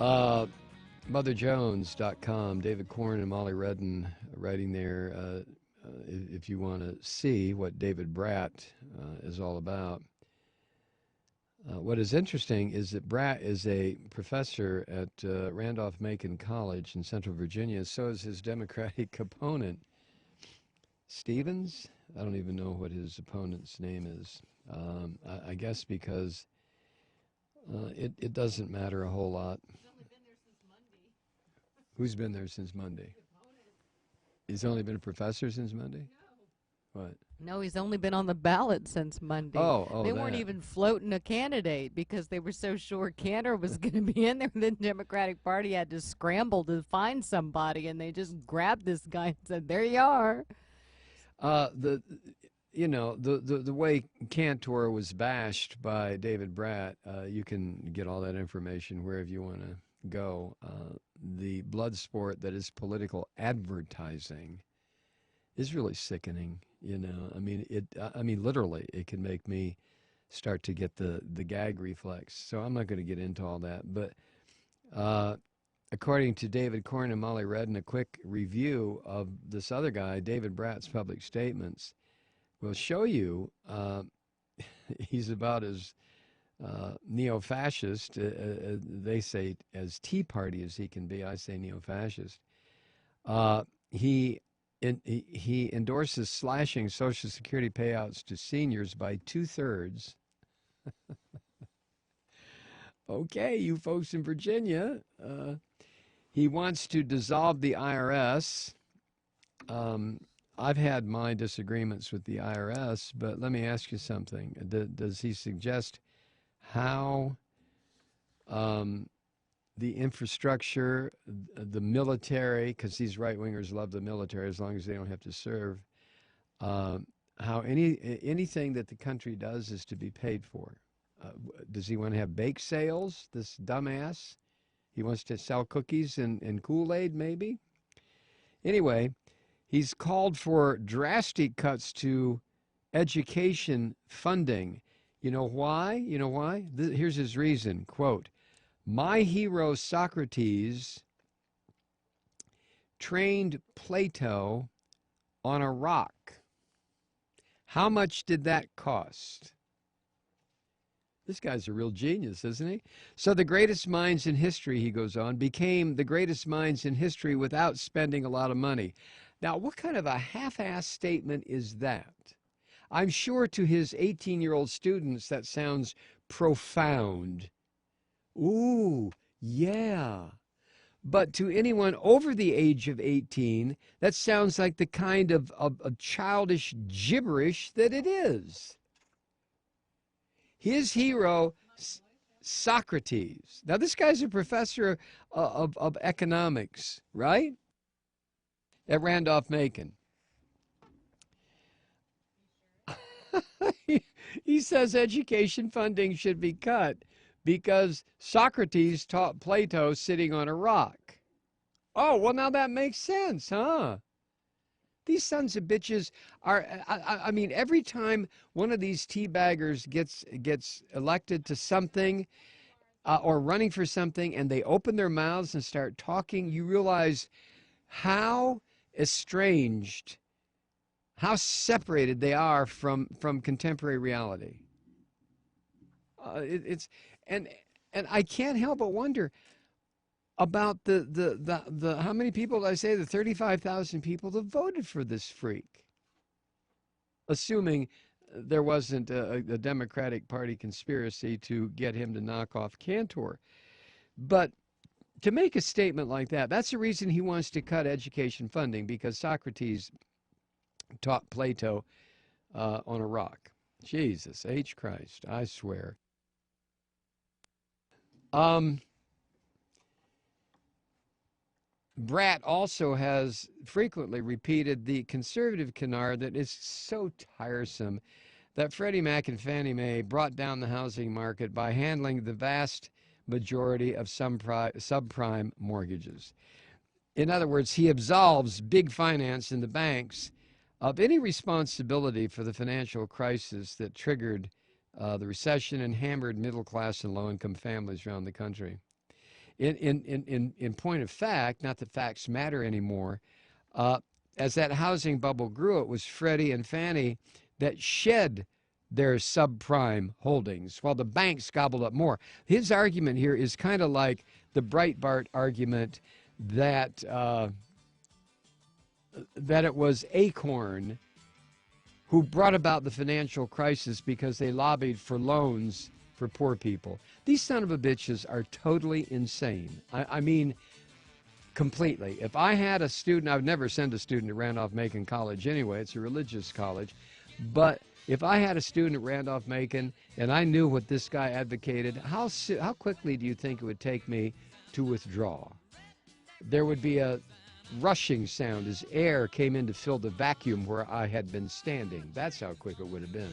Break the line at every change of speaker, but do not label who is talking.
Uh, MotherJones.com, David Corn and Molly Redden writing there. If you want to see what David Brat is all about. What is interesting is that Brat is a professor at Randolph-Macon College in Central Virginia. So is his Democratic opponent, Stevens. I don't even know what his opponent's name is. I guess because it doesn't matter a whole lot.
He's only been there since Monday.
Who's been there since Monday? He's only been a professor since Monday?
No.
What?
No, he's only been on the ballot since Monday. They weren't even floating a candidate because they were so sure Cantor was going to be in there. The Democratic Party had to scramble to find somebody, and they just grabbed this guy and said, "There you are."
The way Cantor was bashed by David Brat, you can get all that information wherever you want to go. The blood sport that is political advertising is really sickening. I mean, literally, it can make me start to get the gag reflex. So I'm not going to get into all that. But according to David Corn and Molly Redden, a quick review of this other guy, David Brat's public statements, will show you he's about as neo-fascist, they say, as Tea Party as he can be. I say neo-fascist. He endorses slashing Social Security payouts to seniors by 2/3. Okay, you folks in Virginia. He wants to dissolve the IRS. I've had my disagreements with the IRS, but let me ask you something. Does he suggest how the infrastructure, the military, because these right-wingers love the military as long as they don't have to serve, how anything that the country does is to be paid for? Does he want to have bake sales, this dumbass? He wants to sell cookies and Kool-Aid, maybe? Anyway, he's called for drastic cuts to education funding. You know why? Here's his reason, quote, "My hero Socrates trained Plato on a rock. How much did that cost?" This guy's a real genius, isn't he? "So the greatest minds in history," he goes on, "became the greatest minds in history without spending a lot of money." Now, what kind of a half-assed statement is that? I'm sure to his 18-year-old students that sounds profound. Ooh, yeah. But to anyone over the age of 18, that sounds like the kind of childish gibberish that it is. His hero, Socrates. Now, this guy's a professor of economics, right? At Randolph-Macon. He says education funding should be cut because Socrates taught Plato sitting on a rock. Oh, well, now that makes sense, huh? These sons of bitches are, I mean, every time one of these teabaggers gets elected to something or running for something and they open their mouths and start talking, you realize how estranged, how separated they are from contemporary reality. And I can't help but wonder about the how many people did I say, the 35,000 people that voted for this freak, assuming there wasn't a Democratic Party conspiracy to get him to knock off Cantor. But to make a statement like that, that's the reason he wants to cut education funding, because Socrates taught Plato on a rock. Jesus H. Christ, I swear. Brat also has frequently repeated the conservative canard that is so tiresome that Freddie Mac and Fannie Mae brought down the housing market by handling the vast majority of subprime mortgages. In other words, he absolves big finance and the banks of any responsibility for the financial crisis that triggered the recession and hammered middle-class and low-income families around the country. In point of fact, not that facts matter anymore, as that housing bubble grew, it was Freddie and Fannie that shed their subprime holdings while the banks gobbled up more. His argument here is kind of like the Breitbart argument that that it was Acorn who brought about the financial crisis because they lobbied for loans for poor people. These son of a bitches are totally insane. I mean, completely. If I had a student, I would never send a student to Randolph-Macon College anyway. It's a religious college. But if I had a student at Randolph-Macon and I knew what this guy advocated, how quickly do you think it would take me to withdraw? There would be a rushing sound as air came in to fill the vacuum where I had been standing. That's how quick it would have been.